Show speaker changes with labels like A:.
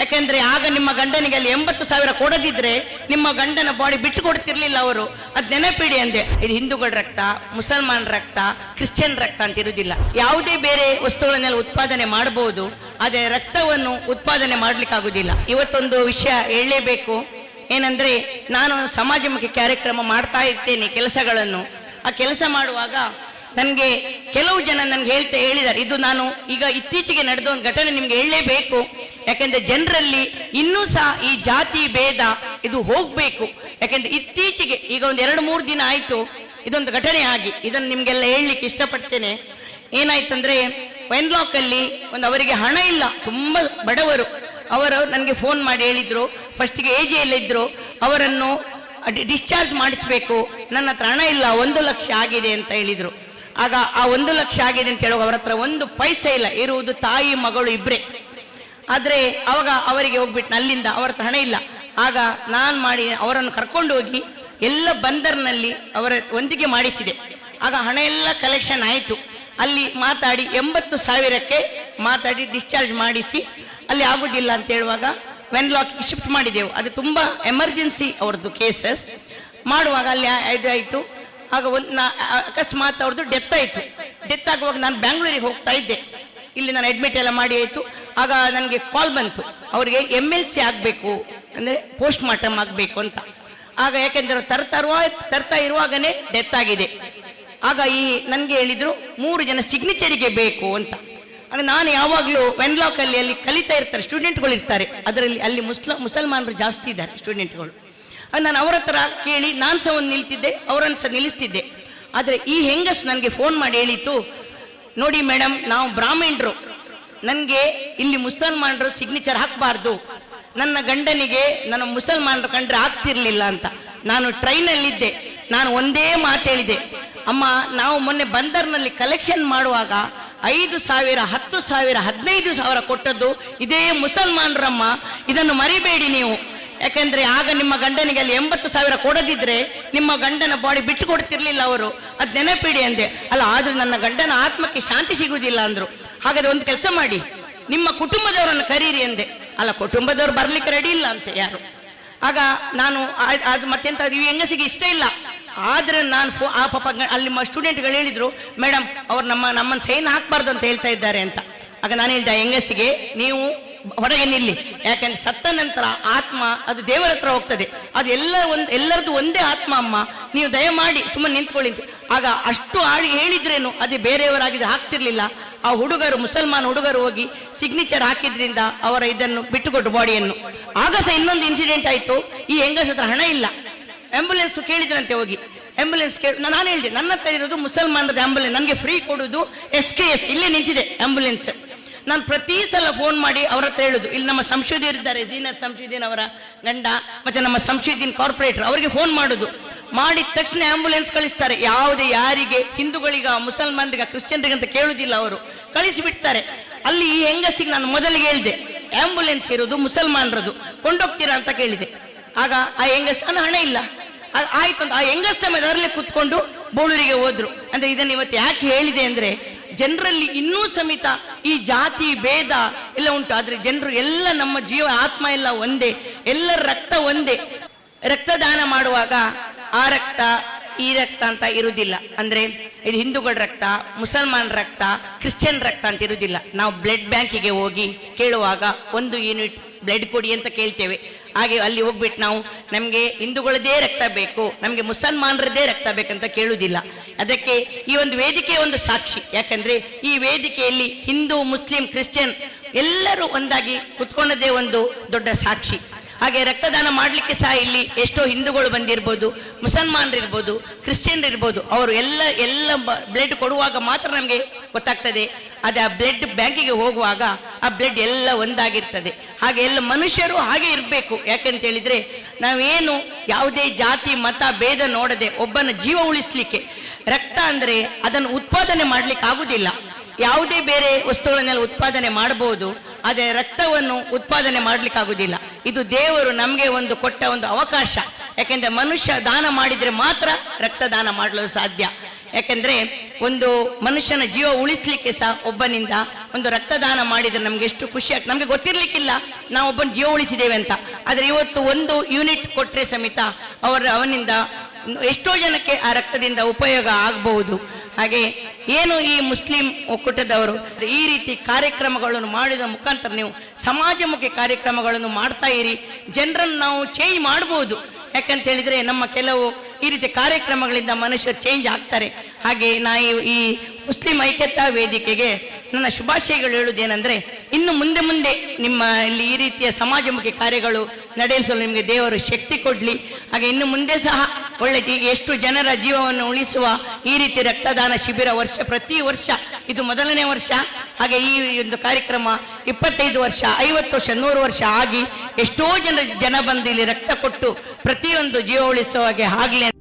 A: ಯಾಕೆಂದ್ರೆ ಆಗ ನಿಮ್ಮ ಗಂಡನಿಗೆ ಅಲ್ಲಿ 80,000 ಕೊಡದಿದ್ರೆ ನಿಮ್ಮ ಗಂಡನ ಬಾಡಿ ಬಿಟ್ಟು ಕೊಡ್ತಿರ್ಲಿಲ್ಲ ಅವರು. ಅದ್ ನೆನಪಿಡಿ ಅಂದೆ. ಇದು ಹಿಂದೂಗಳ ರಕ್ತ, ಮುಸಲ್ಮಾನ್ ರಕ್ತ, ಕ್ರಿಶ್ಚಿಯನ್ ರಕ್ತ ಅಂತ ಇರುವುದಿಲ್ಲ. ಯಾವುದೇ ಬೇರೆ ವಸ್ತುಗಳನ್ನೆಲ್ಲ ಉತ್ಪಾದನೆ ಮಾಡಬಹುದು, ಅದೇ ರಕ್ತವನ್ನು ಉತ್ಪಾದನೆ ಮಾಡ್ಲಿಕ್ಕೆ ಆಗುದಿಲ್ಲ. ಇವತ್ತೊಂದು ವಿಷಯ ಹೇಳಲೇಬೇಕು. ಏನಂದ್ರೆ, ನಾನು ಸಮಾಜಮುಖಿ ಕಾರ್ಯಕ್ರಮ ಮಾಡ್ತಾ ಇರ್ತೇನೆ ಕೆಲಸಗಳನ್ನು. ಆ ಕೆಲಸ ಮಾಡುವಾಗ ನನಗೆ ಕೆಲವು ಜನ ನನ್ಗೆ ಹೇಳಿದ್ದಾರೆ, ಇದು ನಾನು ಈಗ ಇತ್ತೀಚೆಗೆ ನಡೆದ ಒಂದು ಘಟನೆ ನಿಮ್ಗೆ ಹೇಳಲೇಬೇಕು. ಯಾಕೆಂದ್ರೆ ಜನರಲ್ಲಿ ಇನ್ನೂ ಸಹ ಈ ಜಾತಿ ಭೇದ ಇದು ಹೋಗ್ಬೇಕು. ಯಾಕೆಂದ್ರೆ ಇತ್ತೀಚೆಗೆ ಈಗ ಒಂದು 2-3 ದಿನ ಆಯ್ತು ಇದೊಂದು ಘಟನೆ ಆಗಿ, ಇದನ್ನು ನಿಮ್ಗೆಲ್ಲ ಹೇಳಲಿಕ್ಕೆ ಇಷ್ಟಪಡ್ತೇನೆ. ಏನಾಯ್ತಂದ್ರೆ, ವೆನ್ಲಾಕ್ ಅಲ್ಲಿ ಒಂದು ಅವರಿಗೆ ಹಣ ಇಲ್ಲ, ತುಂಬಾ ಬಡವರು. ಅವರು ನನಗೆ ಫೋನ್ ಮಾಡಿ ಹೇಳಿದ್ರು, ಫಸ್ಟ್ಗೆ AJ ಇದ್ರು, ಅವರನ್ನು ಡಿಸ್ಚಾರ್ಜ್ ಮಾಡಿಸ್ಬೇಕು, ನನ್ನ ಹತ್ರ ಹಣ ಇಲ್ಲ, 1 ಲಕ್ಷ ಆಗಿದೆ ಅಂತ ಹೇಳಿದ್ರು. ಆಗ ಆ 1 ಲಕ್ಷ ಆಗಿದೆ ಅಂತ ಹೇಳುವಾಗ ಅವರ ಹತ್ರ 1 ಪೈಸೆ ಇಲ್ಲ, ಇರುವುದು ತಾಯಿ ಮಗಳು ಇಬ್ರೇ. ಆದ್ರೆ ಅವಾಗ ಅವರಿಗೆ ಹೋಗ್ಬಿಟ್ಟು ಅಲ್ಲಿಂದ ಅವರ ಹತ್ರ ಹಣ ಇಲ್ಲ. ಆಗ ನಾನು ಮಾಡಿ ಅವರನ್ನು ಕರ್ಕೊಂಡು ಹೋಗಿ ಎಲ್ಲ ಬಂದರ್ನಲ್ಲಿ ಅವರ ಒಂದಿಗೆ ಮಾಡಿಸಿದೆ. ಆಗ ಹಣ ಎಲ್ಲ ಕಲೆಕ್ಷನ್ ಆಯಿತು. ಅಲ್ಲಿ ಮಾತಾಡಿ 80,000ಕ್ಕೆ ಮಾತಾಡಿ ಡಿಸ್ಚಾರ್ಜ್ ಮಾಡಿಸಿ, ಅಲ್ಲಿ ಆಗುದಿಲ್ಲ ಅಂತ ಹೇಳುವಾಗ ವೆನ್ಲಾಕ್ಗೆ ಶಿಫ್ಟ್ ಮಾಡಿದೆವು. ಅದು ತುಂಬಾ ಎಮರ್ಜೆನ್ಸಿ ಅವ್ರದ್ದು ಕೇಸ್ ಮಾಡುವಾಗ ಅಲ್ಲಿ ಆಯಿತು. ಆಗ ಅಕಸ್ಮಾತ್ ಅವ್ರದ್ದು ಡೆತ್ ಆಯಿತು. ಡೆತ್ ಆಗುವಾಗ ನಾನು ಬ್ಯಾಂಗ್ಳೂರಿಗೆ ಹೋಗ್ತಾ ಇದ್ದೆ. ಇಲ್ಲಿ ನಾನು ಅಡ್ಮಿಟ್ ಎಲ್ಲ ಮಾಡಿ ಆಯಿತು. ಆಗ ನನಗೆ ಕಾಲ್ ಬಂತು, ಅವರಿಗೆ MLC ಆಗಬೇಕು, ಅಂದರೆ ಪೋಸ್ಟ್ ಮಾರ್ಟಮ್ ಆಗಬೇಕು ಅಂತ. ಆಗ ಯಾಕೆಂದ್ರೆ ತರ್ತಾ ಇರುವಾಗನೇ ಡೆತ್ ಆಗಿದೆ. ಆಗ ನನಗೆ ಹೇಳಿದ್ರು 3 ಜನ ಸಿಗ್ನೇಚರಿಗೆ ಬೇಕು ಅಂತ. ಆಗ ನಾನು ಯಾವಾಗಲೂ ವೆನ್ಲಾಕ್ ಅಲ್ಲಿ ಕಲಿತಾ ಇರ್ತಾರೆ, ಸ್ಟೂಡೆಂಟ್ಗಳು ಇರ್ತಾರೆ, ಅದರಲ್ಲಿ ಅಲ್ಲಿ ಮುಸಲ್ಮಾನರು ಜಾಸ್ತಿ ಇದ್ದಾರೆ ಸ್ಟೂಡೆಂಟ್ಗಳು. ನಾನು ಅವರ ಹತ್ರ ಕೇಳಿ ನಾನು ಸಹ ಒಂದು ನಿಲ್ತಿದ್ದೆ, ಅವರನ್ನು ಸಹ ನಿಲ್ಲಿಸ್ತಿದ್ದೆ. ಆದರೆ ಈ ಹೆಂಗಸ್ ನನಗೆ ಫೋನ್ ಮಾಡಿ ಹೇಳಿತ್ತು, ನೋಡಿ ಮೇಡಮ್, ನಾವು ಬ್ರಾಹ್ಮಣರು, ನನಗೆ ಇಲ್ಲಿ ಮುಸಲ್ಮಾನರು ಸಿಗ್ನೇಚರ್ ಹಾಕಬಾರ್ದು, ನನ್ನ ಗಂಡನಿಗೆ ನನ್ನ ಮುಸಲ್ಮಾನರು ಕಂಡ್ರೆ ಆಗ್ತಿರ್ಲಿಲ್ಲ ಅಂತ. ನಾನು ಟ್ರೈನಲ್ಲಿದ್ದೆ, ನಾನು ಒಂದೇ ಮಾತು ಹೇಳಿದೆ, ಅಮ್ಮ, ನಾವು ಮೊನ್ನೆ ಬಂದರ್ನಲ್ಲಿ ಕಲೆಕ್ಷನ್ ಮಾಡುವಾಗ 5,000, 10,000, 15,000 ಕೊಟ್ಟದ್ದು ಇದೇ ಮುಸಲ್ಮಾನರಮ್ಮ, ಇದನ್ನು ಮರಿಬೇಡಿ ನೀವು. ಯಾಕೆಂದ್ರೆ ಆಗ ನಿಮ್ಮ ಗಂಡನಿಗೆ ಅಲ್ಲಿ 80,000 ಕೊಡದಿದ್ರೆ ನಿಮ್ಮ ಗಂಡನ ಬಾಡಿ ಬಿಟ್ಟು ಕೊಡ್ತಿರ್ಲಿಲ್ಲ ಅವರು, ಅದ್ ನೆನಪಿಡಿ ಅಂದೆ. ಅಲ್ಲ, ಆದ್ರೂ ನನ್ನ ಗಂಡನ ಆತ್ಮಕ್ಕೆ ಶಾಂತಿ ಸಿಗುವುದಿಲ್ಲ ಅಂದ್ರು. ಹಾಗಾದ್ರೆ ಒಂದು ಕೆಲಸ ಮಾಡಿ, ನಿಮ್ಮ ಕುಟುಂಬದವರನ್ನು ಕರೀರಿ ಅಂದೆ. ಅಲ್ಲ, ಕುಟುಂಬದವ್ರು ಬರ್ಲಿಕ್ಕೆ ರೆಡಿ ಇಲ್ಲ ಅಂತೆ ಯಾರು. ಆಗ ನಾನು ಅದು ಮತ್ತೆಂತ ಈ ಹೆಂಗಸಿಗೆ ಇಷ್ಟ ಇಲ್ಲ. ಆದ್ರೆ ನಾನು ಆ ಪಾಪ ಅಲ್ಲಿ ಸ್ಟೂಡೆಂಟ್ಗಳು ಹೇಳಿದ್ರು, ಮೇಡಮ್ ಅವ್ರು ನಮ್ಮನ್ನು ಸೈನ್ ಹಾಕ್ಬಾರ್ದು ಅಂತ ಹೇಳ್ತಾ ಇದ್ದಾರೆ ಅಂತ. ಆಗ ನಾನು ಹೇಳಿದೆ ಹೆಂಗಸಿಗೆ, ನೀವು ಹೊರಗೆ ನಿಲ್ಲಿ, ಯಾಕಂದ್ರೆ ಸತ್ತ ನಂತರ ಆತ್ಮ ಅದು ದೇವರ ಹತ್ರ ಹೋಗ್ತದೆ, ಅದು ಎಲ್ಲರದ್ದು ಒಂದೇ ಆತ್ಮ ಅಮ್ಮ, ನೀವು ದಯಮಾಡಿ ಸುಮ್ಮನೆ ನಿಂತ್ಕೊಳ್ಳಿ. ಆಗ ಅಷ್ಟು ಹೇಳಿದ್ರೇನು ಅದೇ ಬೇರೆಯವರಾಗಿದೆ ಹಾಕ್ತಿರ್ಲಿಲ್ಲ. ಆ ಹುಡುಗರು, ಮುಸಲ್ಮಾನ್ ಹುಡುಗರು ಹೋಗಿ ಸಿಗ್ನೇಚರ್ ಹಾಕಿದ್ರಿಂದ ಅವರ ಇದನ್ನು ಬಿಟ್ಟುಕೊಟ್ಟು ಬಾಡಿಯನ್ನು. ಆಗ ಸಹ ಇನ್ನೊಂದು ಇನ್ಸಿಡೆಂಟ್ ಆಯ್ತು. ಈ ಹೆಂಗಸ ಹತ್ರ ಹಣ ಇಲ್ಲ, ಆಂಬುಲೆನ್ಸ್ ಕೇಳಿದ್ರಂತೆ, ಹೋಗಿ ಆಂಬುಲೆನ್ಸ್ ನಾನು ಹೇಳಿದೆ, ನನ್ನ ಹತ್ರ ಇರೋದು ಮುಸಲ್ಮಾನದ ಆಂಬುಲೆನ್ಸ್, ನನಗೆ ಫ್ರೀ ಕೊಡುದು SKS, ಇಲ್ಲೇ ನಿಂತಿದೆ ಆಂಬುಲೆನ್ಸ್. ನಾನು ಪ್ರತಿ ಸಲ ಫೋನ್ ಮಾಡಿ ಅವ್ರ ಹತ್ರ ಹೇಳುದು, ಇಲ್ಲಿ ನಮ್ಮ ಸಂಶೋಧಕರು ಇದ್ದಾರೆ, ಜೀನತ್ ಸಂಶೋಧೀನ್ ಅವರ ಗಂಡ, ಮತ್ತೆ ನಮ್ಮ ಸಂಶೋಧೀನ್ ಕಾರ್ಪೊರೇಟರ್, ಅವರಿಗೆ ಫೋನ್ ಮಾಡುದು. ಮಾಡಿದ ತಕ್ಷಣ ಆಂಬುಲೆನ್ಸ್ ಕಳಿಸ್ತಾರೆ. ಯಾವುದೇ ಯಾರಿಗೆ, ಹಿಂದೂಗಳಿಗ, ಮುಸಲ್ಮಾನರಿಗ, ಕ್ರಿಶ್ಚಿಯನ್ರಿಗೆ ಅಂತ ಕೇಳುದಿಲ್ಲ, ಅವರು ಕಳಿಸಿಬಿಡ್ತಾರೆ. ಅಲ್ಲಿ ಈ ಹೆಂಗಸಿಗೆ ನಾನು ಮೊದಲಿಗೆ ಹೇಳಿದೆ, ಆಂಬುಲೆನ್ಸ್ ಇರೋದು ಮುಸಲ್ಮಾನರದು, ಕೊಂಡೋಗ್ತೀರಾ ಅಂತ ಕೇಳಿದೆ. ಆಗ ಆ ಹೆಂಗಸ್ ಹಣ ಇಲ್ಲ, ಆಯ್ತು ಅಂತ ಆ ಹೆಂಗಸ್ ಅದರಲ್ಲೇ ಕುತ್ಕೊಂಡು ಬೋಳೂರಿಗೆ ಹೋದ್ರು. ಅಂದ್ರೆ ಇದನ್ನ ಇವತ್ತು ಯಾಕೆ ಹೇಳಿದೆ ಅಂದ್ರೆ, ಜನರಲ್ಲಿ ಇನ್ನೂ ಸಮೇತ ಈ ಜಾತಿ ಭೇದ ಎಲ್ಲ ಉಂಟು. ಆದ್ರೆ ಜನರು ಎಲ್ಲ ನಮ್ಮ ಜೀವ ಆತ್ಮ ಎಲ್ಲ ಒಂದೇ, ಎಲ್ಲರ ರಕ್ತ ಒಂದೇ. ರಕ್ತದಾನ ಮಾಡುವಾಗ ಆ ರಕ್ತ ಈ ರಕ್ತ ಅಂತ ಇರುವುದಿಲ್ಲ. ಅಂದ್ರೆ ಇದು ಹಿಂದೂಗಳ ರಕ್ತ, ಮುಸಲ್ಮಾನ್ ರಕ್ತ, ಕ್ರಿಶ್ಚಿಯನ್ ರಕ್ತ ಅಂತ ಇರುವುದಿಲ್ಲ. ನಾವು ಬ್ಲಡ್ ಬ್ಯಾಂಕಿಗೆ ಹೋಗಿ ಕೇಳುವಾಗ 1 ಯೂನಿಟ್ ಬ್ಲಡ್ ಕೊಡಿ ಅಂತ ಕೇಳ್ತೇವೆ. ಹಾಗೆ ಅಲ್ಲಿ ಹೋಗ್ಬಿಟ್ಟು ನಾವು ನಮಗೆ ಹಿಂದೂಗಳದೇ ರಕ್ತ ಬೇಕು, ನಮಗೆ ಮುಸಲ್ಮಾನರದೇ ರಕ್ತ ಬೇಕಂತ ಕೇಳುವುದಿಲ್ಲ. ಅದಕ್ಕೆ ಈ ಒಂದು ವೇದಿಕೆ ಒಂದು ಸಾಕ್ಷಿ. ಯಾಕಂದ್ರೆ ಈ ವೇದಿಕೆಯಲ್ಲಿ ಹಿಂದೂ, ಮುಸ್ಲಿಂ, ಕ್ರಿಶ್ಚಿಯನ್ ಎಲ್ಲರೂ ಒಂದಾಗಿ ಕುತ್ಕೊಂಡದೇ ಒಂದು ದೊಡ್ಡ ಸಾಕ್ಷಿ. ಹಾಗೆ ರಕ್ತದಾನ ಮಾಡಲಿಕ್ಕೆ ಸಹ ಇಲ್ಲಿ ಎಷ್ಟೋ ಹಿಂದೂಗಳು ಬಂದಿರ್ಬೋದು, ಮುಸಲ್ಮಾನರು ಇರ್ಬೋದು, ಕ್ರಿಶ್ಚಿಯನ್ ಇರ್ಬೋದು, ಅವರು ಎಲ್ಲ ಬ್ಲಡ್ ಕೊಡುವಾಗ ಮಾತ್ರ ನಮಗೆ ಗೊತ್ತಾಗ್ತದೆ. ಅದೇ ಆ ಬ್ಲಡ್ ಬ್ಯಾಂಕಿಗೆ ಹೋಗುವಾಗ ಆ ಬ್ಲಡ್ ಎಲ್ಲ ಒಂದಾಗಿರ್ತದೆ. ಹಾಗೆ ಎಲ್ಲ ಮನುಷ್ಯರು ಹಾಗೆ ಇರಬೇಕು. ಯಾಕಂತ ಹೇಳಿದ್ರೆ ನಾವೇನು ಯಾವುದೇ ಜಾತಿ ಮತ ಭೇದ ನೋಡದೆ ಒಬ್ಬನ ಜೀವ ಉಳಿಸ್ಲಿಕ್ಕೆ, ರಕ್ತ ಅಂದ್ರೆ ಅದನ್ನು ಉತ್ಪಾದನೆ ಮಾಡ್ಲಿಕ್ಕೆ ಆಗುದಿಲ್ಲ. ಯಾವುದೇ ಬೇರೆ ವಸ್ತುಗಳನ್ನೆಲ್ಲ ಉತ್ಪಾದನೆ ಮಾಡಬಹುದು, ಆದರೆ ರಕ್ತವನ್ನು ಉತ್ಪಾದನೆ ಮಾಡ್ಲಿಕ್ಕೆ ಆಗುದಿಲ್ಲ. ಇದು ದೇವರು ನಮಗೆ ಒಂದು ಕೊಟ್ಟ ಒಂದು ಅವಕಾಶ. ಯಾಕೆಂದ್ರೆ ಮನುಷ್ಯ ದಾನ ಮಾಡಿದ್ರೆ ಮಾತ್ರ ರಕ್ತದಾನ ಮಾಡಲು ಸಾಧ್ಯ. ಯಾಕೆಂದ್ರೆ ಒಂದು ಮನುಷ್ಯನ ಜೀವ ಉಳಿಸ್ಲಿಕ್ಕೆ ಸಹ ಒಬ್ಬನಿಂದ ಒಂದು ರಕ್ತದಾನ ಮಾಡಿದ್ರೆ ನಮ್ಗೆ ಎಷ್ಟು ಖುಷಿ ಆಗ್ತದೆ. ನಮ್ಗೆ ಗೊತ್ತಿರ್ಲಿಕ್ಕಿಲ್ಲ ನಾವು ಒಬ್ಬನ ಜೀವ ಉಳಿಸಿದ್ದೇವೆ ಅಂತ. ಆದ್ರೆ ಇವತ್ತು ಒಂದು ಯೂನಿಟ್ ಕೊಟ್ರೆ ಸಮೇತ ಅವನಿಂದ ಎಷ್ಟೋ ಜನಕ್ಕೆ ಆ ರಕ್ತದಿಂದ ಉಪಯೋಗ ಆಗಬಹುದು. ಹಾಗೆ ಏನು ಈ ಮುಸ್ಲಿಂ ಒಕ್ಕೂಟದವರು ಈ ರೀತಿ ಕಾರ್ಯಕ್ರಮಗಳನ್ನು ಮಾಡಿದ ಮುಖಾಂತರ ನೀವು ಸಮಾಜಮುಖಿ ಕಾರ್ಯಕ್ರಮಗಳನ್ನು ಮಾಡ್ತಾ ಇರಿ. ಜನರನ್ನು ನಾವು ಚೇಂಜ್ ಮಾಡಬಹುದು. ಯಾಕಂತ ಹೇಳಿದ್ರೆ ನಮ್ಮ ಕೆಲವು ಈ ರೀತಿ ಕಾರ್ಯಕ್ರಮಗಳಿಂದ ಮನುಷ್ಯರು ಚೇಂಜ್ ಆಗ್ತಾರೆ. ಹಾಗೆ ನಾ ಈ ಮುಸ್ಲಿಂ ಐಕ್ಯತಾ ವೇದಿಕೆಗೆ ನನ್ನ ಶುಭಾಶಯಗಳು ಹೇಳುವುದೇನೆಂದ್ರೆ, ಇನ್ನು ಮುಂದೆ ಮುಂದೆ ನಿಮ್ಮ ಇಲ್ಲಿ ಈ ರೀತಿಯ ಸಮಾಜಮುಖಿ ಕಾರ್ಯಗಳು ನಡೆಸಲು ನಿಮಗೆ ದೇವರು ಶಕ್ತಿ ಕೊಡ್ಲಿ. ಹಾಗೆ ಇನ್ನು ಮುಂದೆ ಸಹ ಒಳ್ಳೆ ಎಷ್ಟು ಜನರ ಜೀವವನ್ನು ಉಳಿಸುವ ಈ ರೀತಿ ರಕ್ತದಾನ ಶಿಬಿರ ಪ್ರತಿ ವರ್ಷ ಇದು ಮೊದಲನೇ ವರ್ಷ. ಹಾಗೆ ಈ ಒಂದು ಕಾರ್ಯಕ್ರಮ 25 ವರ್ಷ, 50 ವರ್ಷ, 100 ವರ್ಷ ಆಗಿ ಎಷ್ಟೋ ಜನ ಬಂದು ಇಲ್ಲಿ ರಕ್ತ ಕೊಟ್ಟು ಪ್ರತಿಯೊಂದು ಜೀವ ಉಳಿಸುವ ಹಾಗೆ ಆಗ್ಲಿ.